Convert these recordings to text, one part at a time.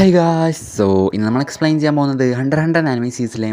Hi guys. ഇന്ന് നമ്മൾ explain ചെയ്യാൻ പോകുന്നത് ഹൺഡ്രഡ് ആനിമി സീരീസിലെ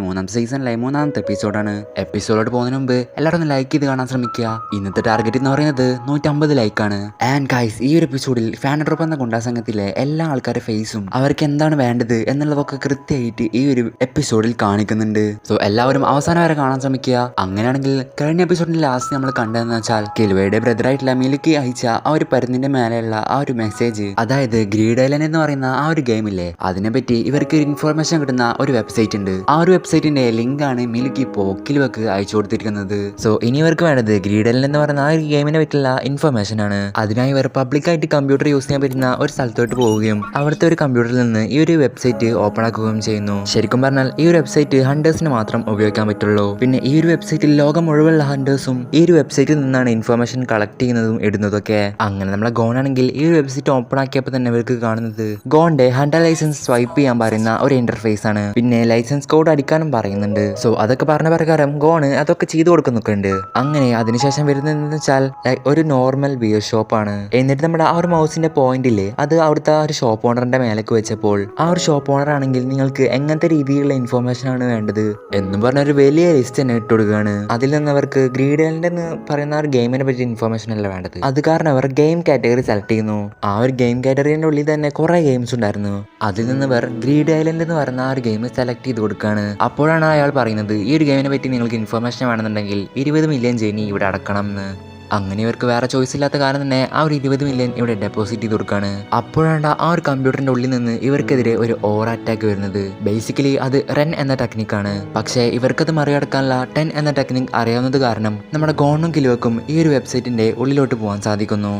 മൂന്നാമത്തെ എപ്പിസോഡാണ്. എപ്പിസോഡിലോട്ട് പോകുന്നതിന് മുമ്പ് എല്ലാവരും ഒന്ന് ലൈക്ക് ചെയ്ത് കാണാൻ ശ്രമിക്കുക. ഇന്നത്തെ ടാർഗറ്റ് എന്ന് പറയുന്നത് 150 ലൈക്കാണ്. ആൻഡ് ഗായ്സ്, ഈ ഒരു എപ്പിസോഡിൽ ഫാൻ ഡ്രോപ്പ് എന്ന ഗുണ്ടാ സംഘത്തിലെ എല്ലാ ആൾക്കാരുടെ ഫേസും അവർക്ക് എന്താണ് വേണ്ടത് എന്നുള്ളതൊക്കെ കൃത്യമായിട്ട് ഈ ഒരു എപ്പിസോഡിൽ കാണിക്കുന്നുണ്ട്. സോ എല്ലാവരും അവസാനം വരെ കാണാൻ ശ്രമിക്കുക. അങ്ങനെയാണെങ്കിൽ കഴിഞ്ഞ എപ്പിസോഡിന്റെ ലാസ്റ്റ് നമ്മൾ കണ്ടതെന്ന് വെച്ചാൽ കിൽവയുടെ ബ്രദറായിട്ടുള്ള മിലിക്ക് അയച്ച ആ ഒരു പരുന്നിന്റെ മേലെയുള്ള ആ ഒരു മെസ്സേജ്, അതായത് ഗ്രീഡ് ഐലൻഡ് എന്ന് പറയുന്ന ആ ഒരു ഗെയിമില്ലേ, അതിനെപ്പറ്റി ഇവർക്ക് ഒരു ഇൻഫോർമേഷൻ കിട്ടുന്ന ഒരു വെബ്സൈറ്റ് ഉണ്ട്. ആ ഒരു വെബ്സൈറ്റിന്റെ ലിങ്ക് ആണ് മിൽക്കി പോക്കിൽവക്ക് അയച്ചു കൊടുത്തിരിക്കുന്നത്. സോ ഇനി ഇവർക്ക് വേണ്ടത് ഗ്രീഡ് ഐലൻഡ് എന്ന് പറയുന്ന ആ ഒരു ഗെയിമിനെ പറ്റിയുള്ള ഇൻഫർമേഷൻ ആണ്. അതിനായി ഇവർ പബ്ലിക്കായിട്ട് കമ്പ്യൂട്ടർ യൂസ് ചെയ്യാൻ പറ്റുന്ന ഒരു സ്ഥലത്തോട്ട് പോവുകയും അവിടുത്തെ ഒരു കമ്പ്യൂട്ടറിൽ നിന്ന് ഈ ഒരു വെബ്സൈറ്റ് ഓപ്പൺ ആക്കുകയും ചെയ്യുന്നു. ശരിക്കും പറഞ്ഞാൽ ഈ ഒരു വെബ്സൈറ്റ് ഹണ്ടേഴ്സിന് മാത്രം ഉപയോഗിക്കാൻ പറ്റുള്ളൂ. പിന്നെ ഈ ഒരു വെബ്സൈറ്റിൽ ലോകം മുഴുവനുള്ള ഹണ്ടേഴ്സും ഈ ഒരു വെബ്സൈറ്റിൽ നിന്നാണ് ഇൻഫർമേഷൻ കളക്ട് ചെയ്യുന്നതും ഇടുന്നതൊക്കെ. അങ്ങനെ നമ്മളെ ഗോൺ ആണെങ്കിൽ ഈ ഒരു വെബ്സൈറ്റ് ഓപ്പൺ ആക്കിയപ്പോൾ തന്നെ ഇവർക്ക് കാണുന്നത് ഗോണിന്റെ ഹണ്ടർ ലൈസൻസ് സ്വൈപ്പ് ചെയ്യാൻ പറയുന്ന ഒരു ഇന്റർഫേസ് ആണ്. പിന്നെ ലൈസൻസ് കോഡ് അടിക്കാനും പറയുന്നുണ്ട്. സോ അതൊക്കെ പറഞ്ഞ പ്രകാരം ഗോണ് അതൊക്കെ ചെയ്തു കൊടുക്കുന്നൊക്കെ ഉണ്ട്. അങ്ങനെ അതിനുശേഷം വരുന്നതെന്ന് വെച്ചാൽ ഒരു നോർമൽ ബിയർ ഷോപ്പ് ആണ്. എന്നിട്ട് നമ്മുടെ ആ ഒരു മൗസിന്റെ പോയിന്റില്ലേ, അത് അവിടുത്തെ ആ ഒരു ഷോപ്പ് ഓണറിന്റെ മേലേക്ക് വെച്ചപ്പോൾ ആ ഒരു ഷോപ്പ് ഓണർ ആണെങ്കിൽ നിങ്ങൾക്ക് എങ്ങനത്തെ രീതിയിലുള്ള ഇൻഫോർമേഷൻ ആണ് വേണ്ടത് എന്നും പറഞ്ഞ ഒരു വലിയ ലിസ്റ്റ് തന്നെ ഇട്ട് കൊടുക്കുകയാണ്. അതിൽ നിന്ന് അവർക്ക് ഗ്രീഡ് ഐലൻഡ് എന്ന് പറയുന്ന ഒരു ഗെയിമിനെ പറ്റി ഇൻഫോർമേഷൻ അല്ല വേണ്ടത്. അത് കാരണം അവർ ഗെയിം കാറ്റഗറി സെലക്ട് ചെയ്യുന്നു. ആ ഒരു ഗെയിം കാറ്റഗറിന്റെ ഉള്ളിൽ തന്നെ കുറെ ഗെയിംസ് ഉണ്ടായിരുന്നു. അതിൽ നിന്ന് ഇവർ ഗ്രീഡ് ഐലൻഡ് എന്ന് പറയുന്ന ആ ഒരു ഗെയിം സെലക്ട് ചെയ്ത് കൊടുക്കുകയാണ്. അപ്പോഴാണ് അയാൾ പറയുന്നത്, ഈ ഒരു ഗെയിമിനെ പറ്റി നിങ്ങൾക്ക് ഇൻഫോർമേഷൻ വേണമെന്നുണ്ടെങ്കിൽ 20 മില്യൺ ജെനി ഇവിടെ അടക്കണം എന്ന്. അങ്ങനെ ഇവർക്ക് വേറെ ചോയ്സ് ഇല്ലാത്ത കാരണം തന്നെ ആ ഒരു 20 മില്യൺ ഇവിടെ ഡെപ്പോസിറ്റ് ചെയ്ത് കൊടുക്കുകയാണ്. അപ്പോഴാണ് ആ ഒരു കമ്പ്യൂട്ടറിന്റെ ഉള്ളിൽ നിന്ന് ഇവർക്കെതിരെ ഒരു ഓവർ അറ്റാക്ക് വരുന്നത്. ബേസിക്കലി അത് റെൻ എന്ന ടെക്നിക്കാണ്. പക്ഷേ ഇവർക്കത് മറികടക്കാനുള്ള 10 എന്ന ടെക്നിക് അറിയാവുന്നത് കാരണം നമ്മുടെ ഗോണും കിലുവക്കും ഈ ഒരു വെബ്സൈറ്റിന്റെ ഉള്ളിലോട്ട് പോകാൻ സാധിക്കുന്നു.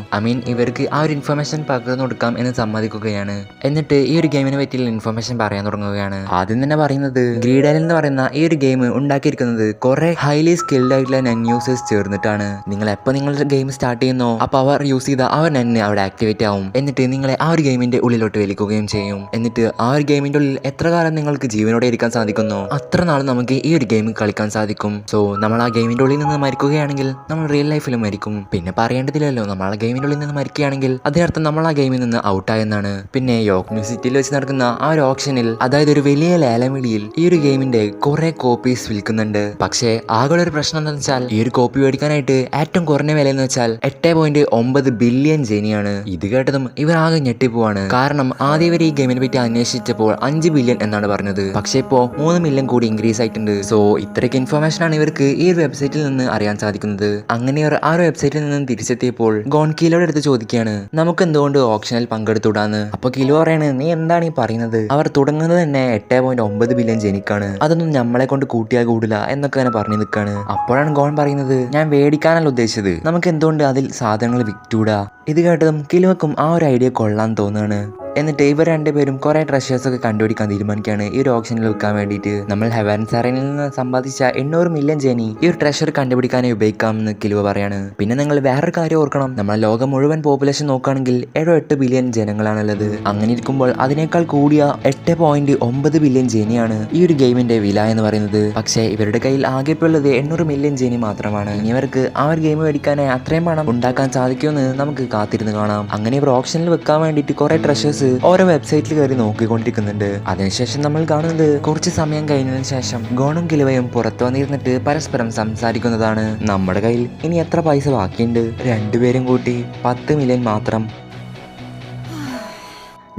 ഇവർക്ക് ആ ഒരു ഇൻഫർമേഷൻ പകർന്നു കൊടുക്കാം എന്ന് സമ്മതിക്കുകയാണ്. എന്നിട്ട് ഈ ഒരു ഗെയിമിനെ പറ്റിയുള്ള ഇൻഫർമേഷൻ പറയാൻ തുടങ്ങുകയാണ്. ആദ്യം തന്നെ പറയുന്നത്, ഗ്രീഡ് ഐലൻഡ് എന്ന് പറയുന്ന ഈ ഒരു ഗെയിം ഉണ്ടാക്കിയിരിക്കുന്നത് കുറെ ഹൈലി സ്കിൽഡ് ആയിട്ടുള്ള നെൻ യൂസേഴ്സ് ചേർന്നിട്ടാണ്. നിങ്ങൾ എപ്പോൾ നിങ്ങളുടെ ഗെയിം സ്റ്റാർട്ട് ചെയ്യുന്നു അപ്പോൾ അവർ യൂസ് ചെയ്ത ആ ഒരു നെന്ന് അവിടെ ആക്ടിവേറ്റ് ആവും. എന്നിട്ട് നിങ്ങളെ ആ ഒരു ഗെയിമിന്റെ ഉള്ളിലോട്ട് വലിക്കുകയും ചെയ്യും. എന്നിട്ട് ആ ഒരു ഗെയിമിന്റെ ഉള്ളിൽ എത്ര കാലം നിങ്ങൾക്ക് ജീവനോടെ ഇരിക്കാൻ സാധിക്കുന്നു അത്ര നാൾ നമുക്ക് ഈ ഒരു ഗെയിം കളിക്കാൻ സാധിക്കും. സോ നമ്മൾ ആ ഗെയിമിന്റെ ഉള്ളിൽ നിന്ന് മരിക്കുകയാണെങ്കിൽ നമ്മൾ റിയൽ ലൈഫിലും മരിക്കും. പിന്നെ പറയേണ്ടതില്ലല്ലോ, നമ്മൾ ആ ഗെയിമിന്റെ ഉള്ളിൽ നിന്ന് മരിക്കുകയാണെങ്കിൽ അതിനർത്ഥം നമ്മൾ ആ ഗെയിമിൽ നിന്ന് ഔട്ടായെന്നാണ്. പിന്നെ യോക്ക് സിറ്റിയിൽ വെച്ച് നടക്കുന്ന ആ ഒരു ഓപ്ഷനിൽ, അതായത് ഒരു വലിയ ലേലമിടിയിൽ ഈ ഒരു ഗെയിമിന്റെ കുറെ കോപ്പീസ് വിൽക്കുന്നുണ്ട്. പക്ഷേ ആകെ ഒരു പ്രശ്നം എന്താണെന്ന് വെച്ചാൽ ഈ ഒരു കോപ്പി മേടിക്കാനായിട്ട് ഏറ്റവും കുറഞ്ഞ വില എന്ന് വെച്ചാൽ 8.9 ബില്യൺ ജെനിയാണ്. ഇത് കേട്ടതും ഇവർ ആകെ ഞെട്ടിപ്പോവാണ്. കാരണം ആദ്യം ഇവർ ഈ ഗെയിമിനെ പറ്റി അന്വേഷിച്ചപ്പോൾ 5 ബില്യൺ എന്നാണ് പറഞ്ഞത്. പക്ഷേ ഇപ്പോ 3 മില്യൺ കൂടി ഇൻക്രീസ് ആയിട്ടുണ്ട്. സോ ഇത്രയ്ക്ക് ഇൻഫർമേഷൻ ആണ് ഇവർക്ക് ഈ ഒരു വെബ്സൈറ്റിൽ നിന്ന് അറിയാൻ സാധിക്കുന്നത്. അങ്ങനെ ഇവർ ആ ഒരു വെബ്സൈറ്റിൽ നിന്ന് തിരിച്ചെത്തിയപ്പോൾ ഗോൺ കിലോയുടെ അടുത്ത് ചോദിക്കുകയാണ്, നമുക്ക് എന്തുകൊണ്ട് ഓപ്ഷനിൽ പങ്കെടുത്തുകൂടാന്ന്. അപ്പൊ കിലോ പറയാണ്, നീ എന്താണ് ഈ പറയുന്നത്? അവർ തുടങ്ങുന്നത് തന്നെ 8.9 ബില്യൺ ജെനിക്കാണ്. അതൊന്നും നമ്മളെ കൊണ്ട് കൂട്ടിയാൽ കൂടില്ല എന്നൊക്കെ തന്നെ പറഞ്ഞു നിൽക്കാണ്. അപ്പോഴാണ് ഗോൺ പറയുന്നത്, ഞാൻ വേടിക്കാനല്ല ഉദ്ദേശിച്ചത്, നമുക്ക് എന്തുകൊണ്ട് അതിൽ സാധനങ്ങൾ വിറ്റൂടാ. ഇത് കേട്ടതും കിലോക്കും ആ ഒരു ഐഡിയ കൊള്ളാൻ തോന്നുകയാണ്. എന്നിട്ട് ഇവർ രണ്ടുപേരും കുറെ ട്രഷേഴ്സ് ഒക്കെ കണ്ടുപിടിക്കാൻ തീരുമാനിക്കുകയാണ് ഈ ഒരു ഓപ്ഷനിൽ വെക്കാൻ വേണ്ടിയിട്ട്. നമ്മൾ ഹെവൻ സാറിനിൽ നിന്ന് സമ്പാദിച്ച 800 മില്യൺ ജെനി ഈ ഒരു ട്രഷർ കണ്ടുപിടിക്കാനായി ഉപയോഗിക്കാമെന്ന് കിലുവ പറയാണ്. പിന്നെ നിങ്ങൾ വേറൊരു കാര്യം ഓർക്കണം, നമ്മളെ ലോകം മുഴുവൻ പോപ്പുലേഷൻ നോക്കുകയാണെങ്കിൽ 8 ബില്യൺ ജനങ്ങളാണുള്ളത്. അങ്ങനെ ഇരിക്കുമ്പോൾ അതിനേക്കാൾ കൂടിയ 8.9 ബില്യൺ ജെനിയാണ് ഈ ഒരു ഗെയിമിന്റെ വില എന്ന് പറയുന്നത്. പക്ഷേ ഇവരുടെ കയ്യിൽ ആകെ ഇപ്പോൾ ഉള്ളത് 800 മില്യൺ ജെനി മാത്രമാണ്. ഇനി ഇവർക്ക് ആ ഒരു ഗെയിം മേടിക്കാനായി അത്രയും പണം ഉണ്ടാക്കാൻ സാധിക്കുമെന്ന് നമുക്ക് കാത്തിരുന്ന് കാണാം. അങ്ങനെ ഇവർ ഓപ്ഷനിൽ വെക്കാൻ വേണ്ടിയിട്ട് കുറെ ട്രഷേഴ്സ് ഓരോ വെബ്സൈറ്റിൽ കയറി നോക്കിക്കൊണ്ടിരിക്കുന്നുണ്ട്. അതിനുശേഷം നമ്മൾ കാണുന്നത് കുറച്ച് സമയം കഴിഞ്ഞതിന് ശേഷം ഗോണും കിലുവയും പുറത്തു വന്നിരുന്നിട്ട് പരസ്പരം സംസാരിക്കുന്നതാണ്. നമ്മുടെ കയ്യിൽ ഇനി എത്ര പൈസ ബാക്കിയുണ്ട്? രണ്ടുപേരും കൂട്ടി 10 മില്യൺ മാത്രം.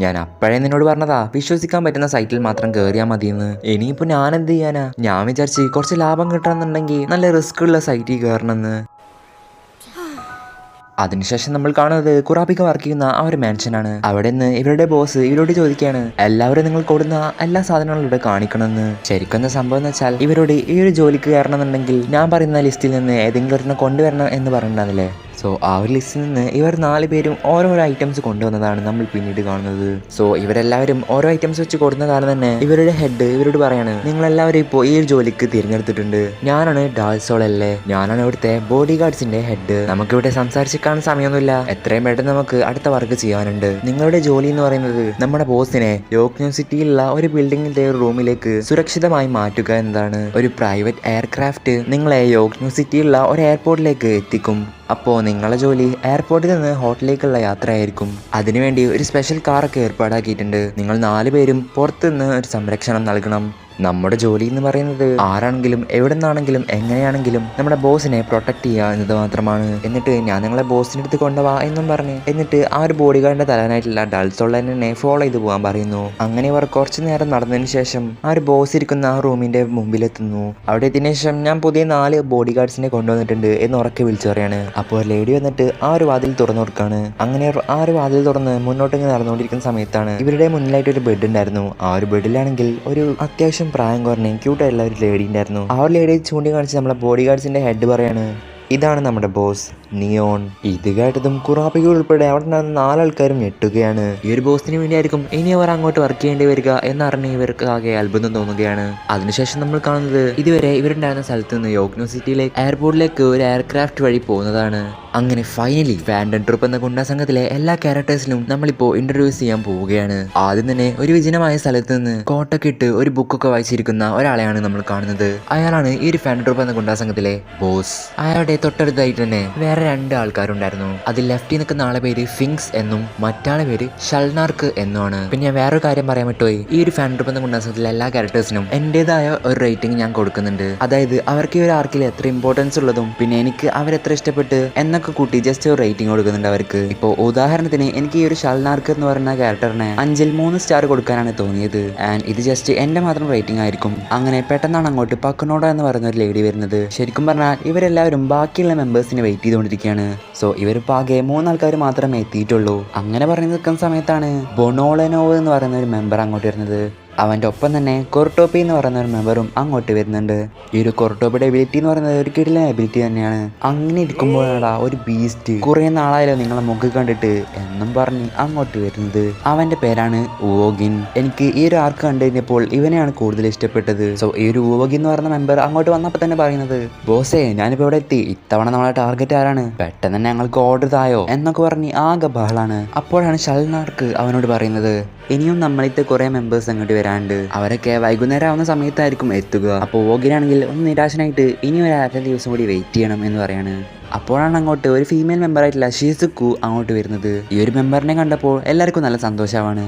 ഞാൻ അപ്പോഴേ നിന്നോട് പറഞ്ഞതാ, വിശ്വസിക്കാൻ പറ്റുന്ന സൈറ്റിൽ മാത്രം കയറിയാൽ മതിയെന്ന്. ഇനിയിപ്പോൾ ഞാൻ എന്ത് ചെയ്യാനാ? ഞാൻ വിചാരിച്ച് കുറച്ച് ലാഭം കിട്ടണമെന്നുണ്ടെങ്കിൽ നല്ല റിസ്ക് ഉള്ള സൈറ്റിൽ കയറണമെന്ന്. അതിനുശേഷം നമ്മൾ കാണുന്നത് കുറാബിക്ക വർക്ക് ചെയ്യുന്ന ആ ഒരു മാൻഷനാണ്. അവിടെ നിന്ന് ഇവരുടെ ബോസ് ഇവരോട് ചോദിക്കുകയാണ്, എല്ലാവരും നിങ്ങൾ കൊടുന്ന എല്ലാ സാധനങ്ങളും ഇവിടെ കാണിക്കണമെന്ന്. ശരിക്കും സംഭവം എന്ന് വെച്ചാൽ ഇവരോട് ഈ ഒരു ജോലിക്ക് കയറണമെന്നുണ്ടെങ്കിൽ ഞാൻ പറയുന്ന ലിസ്റ്റിൽ നിന്ന് ഏതെങ്കിലും ഒരെണ്ണം കൊണ്ടുവരണം എന്ന് പറഞ്ഞിട്ടുണ്ടാവില്ലേ. സോ ആ ഒരു ലിസ്റ്റിൽ നിന്ന് ഇവർ 4 പേരും ഓരോരോ ഐറ്റംസ് കൊണ്ടുവന്നതാണ് നമ്മൾ പിന്നീട് കാണുന്നത്. സോ ഇവരെല്ലാവരും ഓരോ ഐറ്റംസ് വെച്ച് കൊടുക്കുന്ന കാരണം തന്നെ ഇവരുടെ ഹെഡ് ഇവരോട് പറയാണ്, നിങ്ങളെല്ലാവരും ഇപ്പോൾ ഈ ഒരു ജോലിക്ക് തിരഞ്ഞെടുത്തിട്ടുണ്ട്. ഞാനാണ് ഡാൽസോൾ അല്ലേ, ഞാനാണ് ഇവിടുത്തെ ബോഡി ഗാർഡ്സിന്റെ ഹെഡ്. നമുക്കിവിടെ സംസാരിച്ചിരിക്കാൻ സമയമൊന്നുമില്ല, എത്രയും പെട്ടെന്ന് നമുക്ക് അടുത്ത വർക്ക് ചെയ്യാനുണ്ട്. നിങ്ങളുടെ ജോലി എന്ന് പറയുന്നത് നമ്മുടെ ബോസിനെ യോക്ക് സിറ്റിയിലുള്ള ഒരു ബിൽഡിങ്ങിന്റെ റൂമിലേക്ക് സുരക്ഷിതമായി മാറ്റുക എന്നതാണ്. ഒരു പ്രൈവറ്റ് എയർക്രാഫ്റ്റ് നിങ്ങളെ യോക്ക് സിറ്റിയിലുള്ള ഒരു എയർപോർട്ടിലേക്ക് എത്തിക്കും. അപ്പോൾ നിങ്ങളുടെ ജോലി എയർപോർട്ടിൽ നിന്ന് ഹോട്ടലിലേക്കുള്ള യാത്രയായിരിക്കും. അതിനുവേണ്ടി ഒരു സ്പെഷ്യൽ കാറൊക്കെ ഏർപ്പാടാക്കിയിട്ടുണ്ട്. നിങ്ങൾ 4 പേരും പുറത്തുനിന്ന് ഒരു സംരക്ഷണം നൽകണം. നമ്മുടെ ജോലി എന്ന് പറയുന്നത് ആരാണെങ്കിലും എവിടെ നിന്നാണെങ്കിലും എങ്ങനെയാണെങ്കിലും നമ്മുടെ ബോസിനെ പ്രൊട്ടക്ട് ചെയ്യുക എന്നത് മാത്രമാണ്. എന്നിട്ട് ഞാൻ നിങ്ങളെ ബോസിൻ്റെ അടുത്ത് കൊണ്ടുപോവാ എന്നും പറഞ്ഞ് എന്നിട്ട് ആ ഒരു ബോഡി ഗാർഡിന്റെ തലവനായിട്ടുള്ള ഡൾസോളനെ ഫോളോ ചെയ്ത് പോകാൻ പറയുന്നു. അങ്ങനെ അവർ കുറച്ചു നേരം നടന്നതിന് ശേഷം ആ ഒരു ബോസ് ഇരിക്കുന്ന ആ റൂമിന്റെ മുമ്പിലെത്തുന്നു. അവിടെ എത്തിയതിനു ശേഷം ഞാൻ പുതിയ 4 ബോഡി ഗാർഡ്സിനെ കൊണ്ടുവന്നിട്ടുണ്ട് എന്ന് ഉറക്കെ വിളിച്ചു പറയാണ്. അപ്പോൾ ഒരു ലേഡി വന്നിട്ട് ആ ഒരു വാതിൽ തുറന്നു കൊടുക്കാണ്. അങ്ങനെ ആ ഒരു വാതിൽ തുറന്ന് മുന്നോട്ട് നടന്നുകൊണ്ടിരിക്കുന്ന സമയത്താണ് ഇവരുടെ മുന്നിലായിട്ട് ഒരു ബെഡ് ഉണ്ടായിരുന്നു. ആ ഒരു ബെഡിലാണെങ്കിൽ ഒരു അത്യാവശ്യം പ്രായം കുറഞ്ഞ ക്യൂട്ടായിട്ടുള്ള ഒരു ലേഡി ഉണ്ടായിരുന്നു. ആ ഒരു ലേഡി ചൂണ്ടിക്കാണിച്ച് നമ്മളെ ബോഡി ഗാർഡ്സിന്റെ ഹെഡ് പറയാണ്, ഇതാണ് നമ്മുടെ ബോസ് നിയോൺ. ഇത് കേട്ടതും കുറാപ്പിക ഉൾപ്പെടെ അവിടെ നടന്ന 4 ആൾക്കാരും ഞെട്ടുകയാണ്. ഈ ഒരു ബോസിന് വേണ്ടിയായിരിക്കും ഇനി അവർ അങ്ങോട്ട് വർക്ക് ചെയ്യേണ്ടി വരിക എന്നറിഞ്ഞ് ഇവർക്ക് ആകെ അത്ഭുതം തോന്നുകയാണ്. അതിനുശേഷം നമ്മൾ കാണുന്നത് ഇതുവരെ ഇവരുണ്ടായിരുന്ന സ്ഥലത്ത് നിന്ന് യോഗ്നോ സിറ്റിയിലേക്ക് എയർപോർട്ടിലേക്ക് ഒരു എയർക്രാഫ്റ്റ് വഴി പോകുന്നതാണ്. അങ്ങനെ ഫൈനലി ഫാൻഡം ട്രൂപ്പ് എന്ന ഗുണ്ടാ സംഘത്തിലെ എല്ലാ ക്യാരക്ടേഴ്സിനും നമ്മളിപ്പോൾ ഇൻട്രൊഡ്യൂസ് ചെയ്യാൻ പോവുകയാണ്. ആദ്യം തന്നെ ഒരു വിജനമായ സ്ഥലത്ത് നിന്ന് കോട്ടൊക്കെ ഇട്ട് ഒരു ബുക്കൊക്കെ വായിച്ചിരിക്കുന്ന ഒരാളെയാണ് നമ്മൾ കാണുന്നത്. അയാളാണ് ഈ ഒരു ഫാൻഡം ട്രൂപ്പ് എന്ന ഗുണ്ടാ സംഘത്തിലെ ബോസ്. അയാളുടെ തൊട്ടടുത്തായിട്ട് തന്നെ വേറെ 2 ആൾക്കാരുണ്ടായിരുന്നു. അതിൽ ലെഫ്റ്റിൽ നിൽക്കുന്ന ആളെ പേര് ഫിങ്സ് എന്നും മറ്റാളെ പേര് ഷൾനാർക്ക് എന്നുമാണ്. പിന്നെ ഞാൻ വേറൊരു കാര്യം പറയാൻ പറ്റുപോയി, ഈ ഒരു ഫാൻഡം ട്രൂപ്പ് എന്ന ഗുണ്ടാ സംഘത്തിലെ എല്ലാ ക്യാരക്ടേഴ്സിനും എന്റേതായ ഒരു റേറ്റിംഗ് ഞാൻ കൊടുക്കുന്നുണ്ട്. അതായത് അവർക്ക് ഈ ഒരു ആർക്കിൽ എത്ര ഇമ്പോർട്ടൻസ് ഉള്ളതും പിന്നെ എനിക്ക് അവരെത്ര ഇഷ്ടപ്പെട്ട് എന്നൊക്കെ കൂട്ടി ജസ്റ്റ് ഒരു റേറ്റിംഗ് കൊടുക്കുന്നുണ്ട് അവർക്ക്. ഇപ്പോൾ ഉദാഹരണത്തിന് എനിക്ക് ഈ ഒരു ഷൾനാർക്ക് എന്ന് പറയുന്ന ക്യാരക്ടറിനെ 5ൽ 3 സ്റ്റാർ കൊടുക്കാനാണ് തോന്നിയത്. ആൻഡ് ഇത് ജസ്റ്റ് എന്റെ മാത്രം റേറ്റിംഗ് ആയിരിക്കും. അങ്ങനെ പെട്ടെന്നാണ് അങ്ങോട്ട് പക്കനോഡ എന്ന് പറയുന്ന ഒരു ലേഡി വരുന്നത്. ശരിക്കും പറഞ്ഞാൽ ഇവരെല്ലാവരും ബാക്കിയുള്ള മെമ്പേഴ്സിനെ വെയിറ്റ് ചെയ്തുകൊണ്ടിരിക്കുകയാണ്. സോ ഇവരിപ്പോൾ ആകെ 3 ആൾക്കാർ മാത്രമേ എത്തിയിട്ടുള്ളൂ. അങ്ങനെ പറഞ്ഞു നിൽക്കുന്ന സമയത്താണ് ബൊണോളനോവ് എന്ന് പറയുന്ന ഒരു മെമ്പർ അങ്ങോട്ട് വരുന്നത്. അവൻ്റെ ഒപ്പം തന്നെ കൊർട്ടോപ്പി എന്ന് പറയുന്ന ഒരു മെമ്പറും അങ്ങോട്ട് വരുന്നുണ്ട്. ഈ ഒരു കൊർട്ടോപ്പിയുടെ എബിലിറ്റി എന്ന് പറയുന്നത് ഒരു കിടിലൻ എബിലിറ്റി തന്നെയാണ്. അങ്ങനെ ഇരിക്കുമ്പോഴാണ് ഒരു ബീസ്റ്റ് കുറേ നാളായാലോ നിങ്ങളെ മുഖം കണ്ടിട്ട് എന്നും പറഞ്ഞ് അങ്ങോട്ട് വരുന്നത്. അവൻ്റെ പേരാണ് ഊവോഗിൻ. എനിക്ക് ഈ ഒരു ആർക്ക് കണ്ടു കഴിഞ്ഞപ്പോൾ ഇവനെയാണ് കൂടുതൽ ഇഷ്ടപ്പെട്ടത്. സോ ഈ ഒരു ഊവോഗിൻ എന്ന് പറയുന്ന മെമ്പർ അങ്ങോട്ട് വന്നപ്പോൾ തന്നെ പറയുന്നത്, ബോസേ ഞാനിപ്പോൾ ഇവിടെ എത്തി, ഇത്തവണ നമ്മളെ ടാർഗറ്റ് ആരാണ്, പെട്ടെന്ന് തന്നെ ഞങ്ങൾക്ക് ഓർഡർ തായോ എന്നൊക്കെ പറഞ്ഞ് ആകെ ബഹളാണ്. അപ്പോഴാണ് ഷൾനാർക്ക് അവനോട് പറയുന്നത്, ഇനിയും നമ്മളിത്തെ കുറെ മെമ്പേഴ്സ് അങ്ങോട്ട് വരാണ്ട്, അവരൊക്കെ വൈകുന്നേരം ആവുന്ന സമയത്തായിരിക്കും എത്തുക. അപ്പോൾ ഓഗിനാണെങ്കിൽ ഒന്ന് നിരാശനായിട്ട് ഇനി ഒരു 2 ദിവസം കൂടി വെയിറ്റ് ചെയ്യണം എന്ന് പറയാണ്. അപ്പോഴാണ് അങ്ങോട്ട് ഒരു ഫീമെയിൽ മെമ്പറായിട്ടുള്ള ഷിസുക്കു അങ്ങോട്ട് വരുന്നത്. ഈ ഒരു മെമ്പറിനെ കണ്ടപ്പോൾ എല്ലാവർക്കും നല്ല സന്തോഷമാണ്.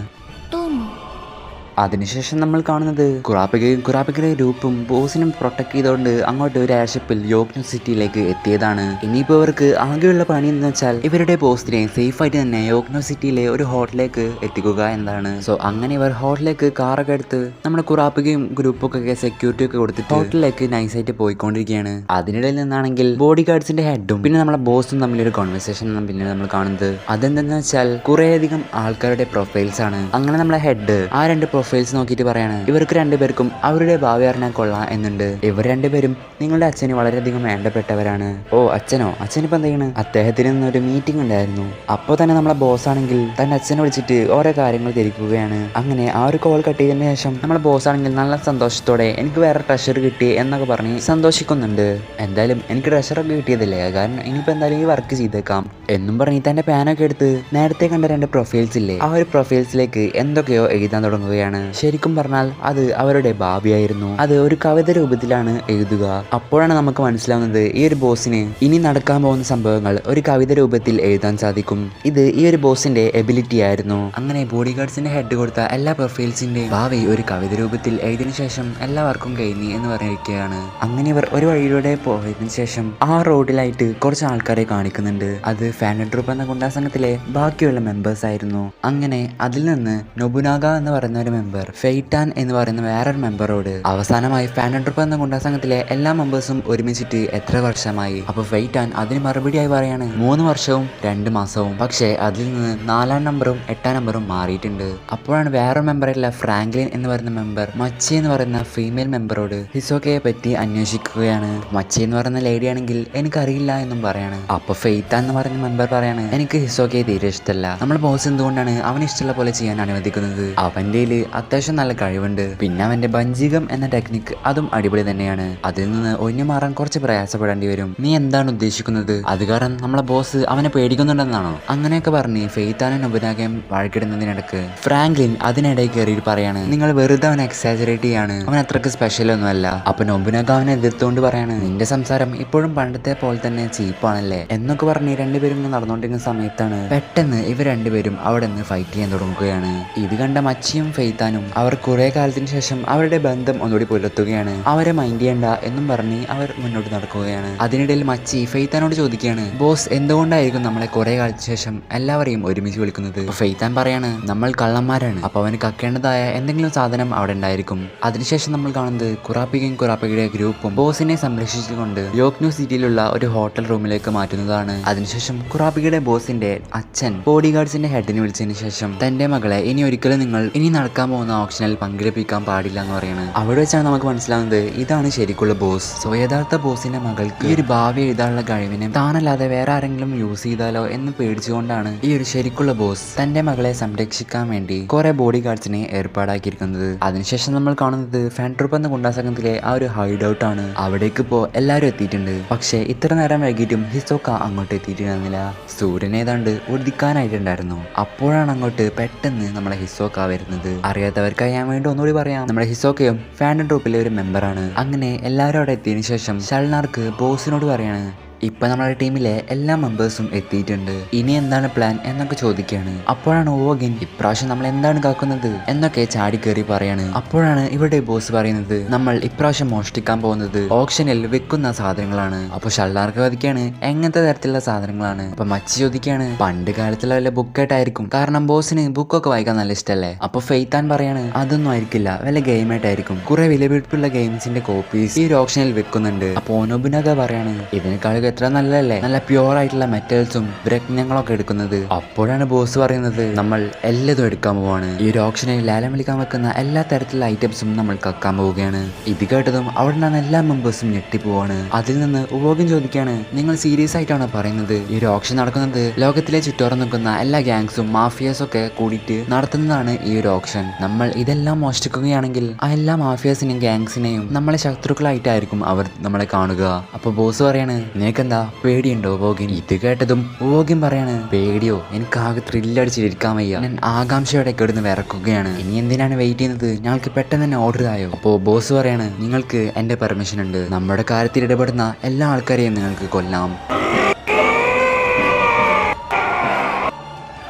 അതിനുശേഷം നമ്മൾ കാണുന്നത് കുറാപ്പിക്കയുടെ ഗ്രൂപ്പും ബോസിനും പ്രൊട്ടക്ട് ചെയ്തുകൊണ്ട് അങ്ങോട്ട് ഒരു എയർഷിപ്പിൽ യോഗ്നോ സിറ്റിയിലേക്ക് എത്തിയതാണ്. ഇനിയിപ്പോൾ ഇവർക്ക് ആകെയുള്ള പണി എന്ന് വെച്ചാൽ ഇവരുടെ ബോസിനെ സേഫ് ആയിട്ട് തന്നെ യോഗ്നോ സിറ്റിയിലെ ഒരു ഹോട്ടലിലേക്ക് എത്തിക്കുക എന്നതാണ്. സോ അങ്ങനെ ഇവർ ഹോട്ടലിലേക്ക് കാറൊക്കെ എടുത്ത് നമ്മുടെ കുറാപ്പിക്കയും ഗ്രൂപ്പൊക്കെ സെക്യൂരിറ്റി ഒക്കെ കൊടുത്തിട്ട് ഹോട്ടലിലേക്ക് നൈസായിട്ട് പോയിക്കൊണ്ടിരിക്കുകയാണ്. അതിനിടയിൽ നിന്നാണെങ്കിൽ ബോഡി ഗാർഡ്സിന്റെ ഹെഡും പിന്നെ നമ്മളെ ബോസും തമ്മിലൊരു കോൺവെർസേഷൻ പിന്നെ നമ്മൾ കാണുന്നത്. അതെന്തെന്ന് വെച്ചാൽ കുറേയധികം ആൾക്കാരുടെ പ്രൊഫൈൽസ് ആണ്. അങ്ങനെ നമ്മളെ ഹെഡ് ആ 2 പ്രൊഫൈൽസ് നോക്കിയിട്ട് പറയാണ്, ഇവർക്ക് 2 പേർക്കും അവരുടെ ഭാവി അറിഞ്ഞാൽ കൊള്ളാം എന്നുണ്ട്. ഇവർ 2 പേരും നിങ്ങളുടെ അച്ഛന് വളരെയധികം വേണ്ടപ്പെട്ടവരാണ്. ഓ അച്ഛനോ? അച്ഛനിപ്പോൾ എന്ത് ചെയ്യണം? അദ്ദേഹത്തിന് ഒരു മീറ്റിംഗ് ഉണ്ടായിരുന്നു. അപ്പോൾ തന്നെ നമ്മളെ ബോസ് ആണെങ്കിൽ തന്റെ അച്ഛനെ വിളിച്ചിട്ട് ഓരോ കാര്യങ്ങൾ തിരിക്കുകയാണ്. അങ്ങനെ ആ ഒരു കോൾ കട്ട് ചെയ്തതിന് ശേഷം നമ്മളെ ബോസ് ആണെങ്കിൽ നല്ല സന്തോഷത്തോടെ എനിക്ക് വേറെ ട്രഷർ കിട്ടി എന്നൊക്കെ പറഞ്ഞ് സന്തോഷിക്കുന്നുണ്ട്. എന്തായാലും എനിക്ക് ട്രഷറൊക്കെ കിട്ടിയതല്ലേ, കാരണം ഇനിയിപ്പോൾ എന്തായാലും ഈ വർക്ക് ചെയ്തേക്കാം എന്നും പറഞ്ഞ് തന്റെ പാനൊക്കെ എടുത്ത് നേരത്തെ കണ്ട 2 പ്രൊഫൈൽസ് ഇല്ലേ, ആ ഒരു പ്രൊഫൈൽസിലേക്ക് എന്തൊക്കെയോ എഴുതാൻ തുടങ്ങുകയാണ്. ശരിക്കും പറഞ്ഞാൽ അത് അവരുടെ ഭാവിയായിരുന്നു. അത് ഒരു കവിത രൂപത്തിലാണ് എഴുതുക. അപ്പോഴാണ് നമുക്ക് മനസ്സിലാവുന്നത് ഈ ഒരു ബോസിന് ഇനി നടക്കാൻ പോകുന്ന സംഭവങ്ങൾ ഒരു കവിത രൂപത്തിൽ എഴുതാൻ സാധിക്കും. ഇത് ഈ ഒരു ബോസിന്റെ എബിലിറ്റി ആയിരുന്നു. അങ്ങനെ ബോഡി ഗാർഡ്സിന്റെ ഹെഡ് കൊടുത്ത എല്ലാ പ്രൊഫൈൽസിന്റെ ഭാവി ഒരു കവിത രൂപത്തിൽ എഴുതിയതിനു ശേഷം എല്ലാവർക്കും കഴിഞ്ഞു എന്ന് പറഞ്ഞിരിക്കുകയാണ്. അങ്ങനെ ഇവർ ഒരു വഴിയിലൂടെ പോയതിനു ശേഷം ആ റോഡിലായിട്ട് കുറച്ച് ആൾക്കാരെ കാണിക്കുന്നുണ്ട്. അത് ഫാൻഡം ട്രൂപ്പ് എന്ന ഗുണ്ടാ സംഘത്തിലെ ബാക്കിയുള്ള മെമ്പേഴ്സ് ആയിരുന്നു. അങ്ങനെ അതിൽ നിന്ന് നൊബുനാഗ എന്ന് പറയുന്ന ഒരു മെമ്പർ ഫെയ്റ്റാൻ എന്ന് പറയുന്ന വേറൊരു മെമ്പറോട് അവസാനമായി ഫാൻഡം ട്രൂപ്പ് എന്ന ഗുണ്ടാ സംഘത്തിലെ എല്ലാ മെമ്പേഴ്സും ഒരുമിച്ചിട്ട് എത്ര വർഷമായി? അപ്പൊ ഫെയ്റ്റാൻ അതിന് മറുപടിയായി പറയാണ് 3 വർഷവും 2 മാസവും. പക്ഷേ അതിൽ നിന്ന് 4-ാം നമ്പറും 8-ാം നമ്പറും മാറിയിട്ടുണ്ട്. അപ്പോഴാണ് വേറൊരു മെമ്പറായിട്ടുള്ള ഫ്രാങ്ക്ലിൻ എന്ന് പറയുന്ന മെമ്പർ മച്ചി എന്ന് പറയുന്ന ഫീമെയിൽ മെമ്പറോട് ഹിസോക്കയെ പറ്റി അന്വേഷിക്കുകയാണ്. മച്ചി എന്ന് പറയുന്ന ലേഡി ആണെങ്കിൽ എനിക്കറിയില്ല എന്നും പറയാണ്. അപ്പൊ ഫെയ്ത്താൻ എന്ന് പറയുന്ന മെമ്പർ പറയാണ്, എനിക്ക് ഹിസോക്കയെ തീരെ ഇഷ്ടമല്ല, നമ്മുടെ ബോസ് എന്തുകൊണ്ടാണ് അവന് ഇഷ്ടമുള്ള പോലെ ചെയ്യാൻ അനുവദിക്കുന്നത്? അവൻ്റെ അത്യാവശ്യം നല്ല കഴിവുണ്ട്. പിന്നെ അവന്റെ ബഞ്ചീകം എന്ന ടെക്നിക്ക് അതും അടിപൊളി തന്നെയാണ്. അതിൽ നിന്ന് ഒഴിഞ്ഞു മാറാൻ കുറച്ച് പ്രയാസപ്പെടേണ്ടി വരും. നീ എന്താണ് ഉദ്ദേശിക്കുന്നത്? അത് കാരണം നമ്മളെ ബോസ് അവനെ പേടിക്കുന്നുണ്ടെന്നാണോ? അങ്ങനെയൊക്കെ പറഞ്ഞ് ഫെയ്ത്താനും നൊബുനാഗയും വഴക്കിടുന്നതിനിടക്ക് ഫ്രാങ്ക്ലിൻ അതിനിടയിൽ കയറി പറയാണ്, നിങ്ങൾ വെറുതെ അവനെ എക്സാജറേറ്റ് ചെയ്യാണ്, അവൻ അത്രക്ക് സ്പെഷ്യൽ ഒന്നുമല്ല. അപ്പൊ നൊബുനാഗ അവനെ എതിർത്തുകൊണ്ട് പറയാണ്, നിന്റെ സംസാരം ഇപ്പോഴും പണ്ടത്തെ പോലെ തന്നെ ചീപ്പാണല്ലേ എന്നൊക്കെ പറഞ്ഞ് രണ്ടുപേരും നടന്നുകൊണ്ടിരിക്കുന്ന സമയത്താണ് പെട്ടെന്ന് ഇവർ രണ്ടുപേരും അവിടെ നിന്ന് ഫൈറ്റ് ചെയ്യാൻ തുടങ്ങുകയാണ്. ഇത് കണ്ട മച്ചിയും ഫെയ്ത്താനും അവർ കുറെ കാലത്തിന് ശേഷം അവരുടെ ബന്ധം ഒന്നുകൂടി പുലർത്തുകയാണ്. അവരെ മൈൻഡ് ചെയ്യണ്ട എന്നും പറഞ്ഞ് അവർ മുന്നോട്ട് നടക്കുകയാണ്. അതിനിടയിൽ മച്ചി ഫെയ്ത്താനോട് ചോദിക്കുകയാണ്, ബോസ് എന്തുകൊണ്ടായിരിക്കും നമ്മളെ കുറെ കാലത്തിന് ശേഷം എല്ലാവരെയും ഒരുമിച്ച് വിളിക്കുന്നത്? ഫെയ്ത്താൻ പറയാണ്, നമ്മൾ കള്ളന്മാരാണ്. അപ്പൊ അവന് കക്കേണ്ടതായ എന്തെങ്കിലും സാധനം അവിടെ ഉണ്ടായിരിക്കും. അതിനുശേഷം നമ്മൾ കാണുന്നത് കുറാപ്പികയും കുറാപ്പികയുടെ ഗ്രൂപ്പും ബോസിനെ സംരക്ഷിച്ചുകൊണ്ട് യോക്ന്യൂ സിറ്റിയിലുള്ള ഒരു ഹോട്ടൽ റൂമിലേക്ക് മാറ്റുന്നതാണ്. അതിനുശേഷം കുറാപ്പികയുടെ ബോസിന്റെ അച്ഛൻ ബോഡി ഗാർഡ്സിന്റെ ഹെഡിനെ വിളിച്ചതിന് ശേഷം തന്റെ മകളെ ഇനി ഒരിക്കലും നിങ്ങൾ ഇനി നടക്കാൻ പോകുന്ന ഓപ്ഷനിൽ പങ്കെടുപ്പിക്കാൻ പാടില്ല എന്ന് പറയുന്നത്. അവിടെ വെച്ചാണ് നമുക്ക് മനസ്സിലാവുന്നത് ഇതാണ് ശരിക്കുള്ള ബോസ്. സോ യഥാർത്ഥ ബോസിന്റെ മകൾക്ക് ഈ ഒരു ഭാവി എഴുതാനുള്ള കഴിവിനെ താനല്ലാതെ വേറെ ആരെങ്കിലും യൂസ് ചെയ്താലോ എന്ന് പേടിച്ചുകൊണ്ടാണ് ഈ ഒരു ശരിക്കുള്ള ബോസ് തന്റെ മകളെ സംരക്ഷിക്കാൻ വേണ്ടി കുറെ ബോഡി ഗാർഡ്സിനെ ഏർപ്പാടാക്കിയിരിക്കുന്നത്. അതിനുശേഷം നമ്മൾ കാണുന്നത് ഫാൻട്രൂപ്പ് എന്ന ഗുണ്ടാസംഘത്തിലെ ആ ഒരു ഹൈഡ് ഔട്ട് ആണ്. അവിടേക്ക് ഇപ്പോ എല്ലാവരും എത്തിയിട്ടുണ്ട്. പക്ഷെ ഇത്ര നേരം വൈകിട്ടും ഹിസോക്ക അങ്ങോട്ട് എത്തിയിട്ടുണ്ടായിരുന്നില്ല. സൂര്യൻ ഏതാണ്ട് ഉദിക്കാനായിട്ടുണ്ടായിരുന്നു. അപ്പോഴാണ് അങ്ങോട്ട് പെട്ടെന്ന് നമ്മളെ ഹിസോക്ക വരുന്നത്. അറിയാത്തവർക്കായി ഞാൻ വേണ്ടി ഒന്നുകൂടി പറയാം, നമ്മുടെ ഹിസോക്കയും ഫാൻഡൻ ട്രൂപ്പിലെ ഒരു മെമ്പറാണ്. അങ്ങനെ എല്ലാവരും അവിടെ എത്തിയതിനു ശേഷം ഷൾനാർക്ക് ബോസിനോട് പറയാണ്, ഇപ്പൊ നമ്മുടെ ടീമിലെ എല്ലാ മെമ്പേഴ്സും എത്തിയിട്ടുണ്ട്, ഇനി എന്താണ് പ്ലാൻ എന്നൊക്കെ ചോദിക്കുകയാണ്. അപ്പോഴാണ് ഓഗിൻ ഇപ്രാവശ്യം നമ്മൾ എന്താണ് കാക്കുന്നത് എന്നൊക്കെ ചാടി കയറി പറയാണ്. അപ്പോഴാണ് ഇവിടെ ബോസ് പറയുന്നത്, നമ്മൾ ഇപ്രാവശ്യം മോഷ്ടിക്കാൻ പോകുന്നത് ഓപ്ഷനിൽ വിൽക്കുന്ന സാധനങ്ങളാണ്. അപ്പൊ ഷൾനാർക്ക് ചോദിക്കുകയാണ്, എങ്ങനത്തെ തരത്തിലുള്ള സാധനങ്ങളാണ്? അപ്പൊ മച്ചി ചോദിക്കുകയാണ്, പണ്ട് കാലത്തുള്ള വല്ല ബുക്കായിട്ടായിരിക്കും, കാരണം ബോസിന് ബുക്കൊക്കെ വായിക്കാൻ നല്ല ഇഷ്ടമല്ലേ. അപ്പൊ ഫെയ്ത്താൻ പറയാണ്, അതൊന്നും ആയിരിക്കില്ല, വല്ല ഗെയിമായിട്ടായിരിക്കും, കുറെ വിലപിടിപ്പുള്ള ഗെയിംസിന്റെ കോപ്പീസ് ഈ ഒരു ഓപ്ഷനിൽ വിൽക്കുന്നുണ്ട്. അപ്പൊ നൊബുനാഗ പറയാണ്, ഇതിനേക്കാൾ എത്ര നല്ലതല്ലേ, നല്ല പ്യൂർ ആയിട്ടുള്ള മെറ്റൽസും രത്നങ്ങളൊക്കെ എടുക്കുന്നത്. അപ്പോഴാണ് ബോസ് പറയുന്നത്, നമ്മൾ എല്ലാതും എടുക്കാൻ പോവാണ്, ഈ ഒരു ഓപ്ഷനിൽ ലേലം വിളിക്കാൻ വെക്കുന്ന എല്ലാ തരത്തിലുള്ള ഐറ്റംസും നമ്മൾ കക്കാൻ പോവുകയാണ്. ഇത് കേട്ടതും അവിടെ നിന്നാണ് എല്ലാ മെമ്പേഴ്സും ഞെട്ടിപ്പോവാണ്. അതിൽ നിന്ന് ഉപയോഗം ചോദിക്കുകയാണ്, നിങ്ങൾ സീരിയസ് ആയിട്ടാണോ പറയുന്നത്? ഈ ഒരു ഓപ്ഷൻ നടക്കുന്നത് ലോകത്തിലെ ചുറ്റോറം നിൽക്കുന്ന എല്ലാ ഗ്യാങ്സും മാഫിയാസും ഒക്കെ കൂടിയിട്ട് നടത്തുന്നതാണ് ഈ ഒരു ഓപ്ഷൻ. നമ്മൾ ഇതെല്ലാം മോഷ്ടിക്കുകയാണെങ്കിൽ ആ എല്ലാ മാഫിയാസിനെയും ഗ്യാങ്സിനെയും നമ്മളെ ശത്രുക്കളായിട്ടായിരിക്കും അവർ നമ്മളെ കാണുക. അപ്പൊ ബോസ് പറയാണ്, നിനക്കെന്താ പേടിയുണ്ടോ വോഗിൻ? ഇത് കേട്ടതും വോഗിൻ പറയാണ്, പേടിയോ, എനിക്ക് ആകെ ത്രില്ലടിച്ചിരിക്കാൻ വയ്യ, ഞാൻ ആകാംക്ഷയോടെ കിടന്ന് വിറക്കുകയാണ്, ഇനി എന്തിനാണ് വെയിറ്റ് ചെയ്യുന്നത്, ഞങ്ങൾക്ക് പെട്ടെന്ന് തന്നെ ഓർഡർ ആയോ? അപ്പോ ബോസ് പറയാണ്, നിങ്ങൾക്ക് എന്റെ പെർമിഷൻ ഉണ്ട്, നമ്മുടെ കാര്യത്തിൽ ഇടപെടുന്ന എല്ലാ ആൾക്കാരെയും നിങ്ങൾക്ക് കൊല്ലാം.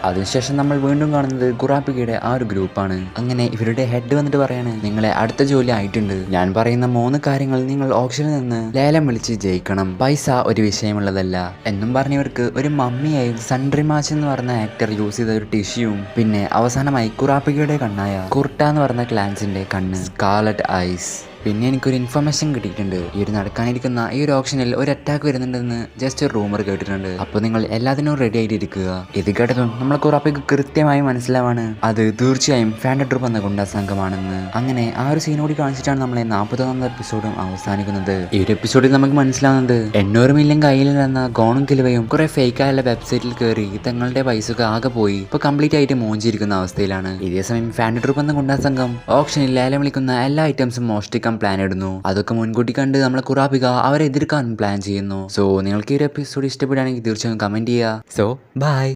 അതിനുശേഷം നമ്മൾ വീണ്ടും കാണുന്നത് കുറാപ്പികയുടെ ആ ഒരു ഗ്രൂപ്പാണ്. അങ്ങനെ ഇവരുടെ ഹെഡ് വന്നിട്ട് പറയാണ്, നിങ്ങളെ അടുത്ത ജോലി ആയിട്ടുണ്ട്, ഞാൻ പറയുന്ന 3 കാര്യങ്ങൾ നിങ്ങൾ ഓപ്ഷനിൽ നിന്ന് ലേലം വിളിച്ച് ജയിക്കണം, പൈസ ഒരു വിഷയമുള്ളതല്ല എന്നും പറഞ്ഞവർക്ക് ഒരു മമ്മിയായും സൺഡ്രിമാച്ച് എന്ന് പറഞ്ഞ ആക്ടർ യൂസ് ചെയ്ത ഒരു ടിഷ്യൂവും പിന്നെ അവസാനമായി കുറാപ്പികയുടെ കണ്ണായ കുർട്ട എന്ന് പറഞ്ഞ ക്ലാൻസിന്റെ കണ്ണ് സ്കാർലറ്റ് ഐസ്. പിന്നെ എനിക്കൊരു ഇൻഫർമേഷൻ കിട്ടിയിട്ടുണ്ട്, ഈ ഒരു നടക്കാനിരിക്കുന്ന ഈ ഒരു ഓപ്ഷനിൽ ഒരു അറ്റാക്ക് വരുന്നുണ്ടെന്ന് ജസ്റ്റ് ഒരു റൂമർ കേട്ടിട്ടുണ്ട്. അപ്പോൾ നിങ്ങൾ എല്ലാത്തിനും റെഡി ആയിട്ടിരിക്കുക. ഇത് കേട്ടതും നമ്മളെ കുറാപ്പിക്ക് കൃത്യമായി മനസ്സിലാവാണ് അത് തീർച്ചയായും ഫാൻഡൻ ട്രൂപ്പ് എന്ന ഗുണ്ടാ സംഘമാണെന്ന്. അങ്ങനെ ആ ഒരു സീനോടി കാണിച്ചിട്ടാണ് നമ്മളെ 41 എപ്പിസോഡും അവസാനിക്കുന്നത്. ഈ ഒരു എപ്പിസോഡിൽ നമുക്ക് മനസ്സിലാവുന്നത് 800 മില്യൺ കയ്യിലെന്ന ഗോണും കിലുവയും കുറെ ഫേക്ക് ആയുള്ള വെബ്സൈറ്റിൽ കയറി തങ്ങളുടെ പൈസ ആകെ പോയി ഇപ്പൊ കംപ്ലീറ്റ് ആയിട്ട് മോഞ്ചിരിക്കുന്ന അവസ്ഥയിലാണ്. ഇതേസമയം ഫാൻഡൻ ട്രൂപ്പ് എന്ന ഗുണ്ടാ സംഘം ഓപ്ഷനിൽ ലേലം വിളിക്കുന്ന എല്ലാ ഐറ്റംസും മോഷ്ടിക്കാൻ പ്ലാൻ ഇടുന്നു. അതൊക്കെ മുൻകൂട്ടി കണ്ട് നമ്മളെ കുറാപ്പിക അവരെ എതിർക്കാൻ പ്ലാൻ ചെയ്യുന്നു. സോ നിങ്ങൾക്ക് ഈ ഒരു എപ്പിസോഡ് ഇഷ്ടപ്പെടുകയാണെങ്കിൽ തീർച്ചയായും കമന്റ് ചെയ്യുക. So by.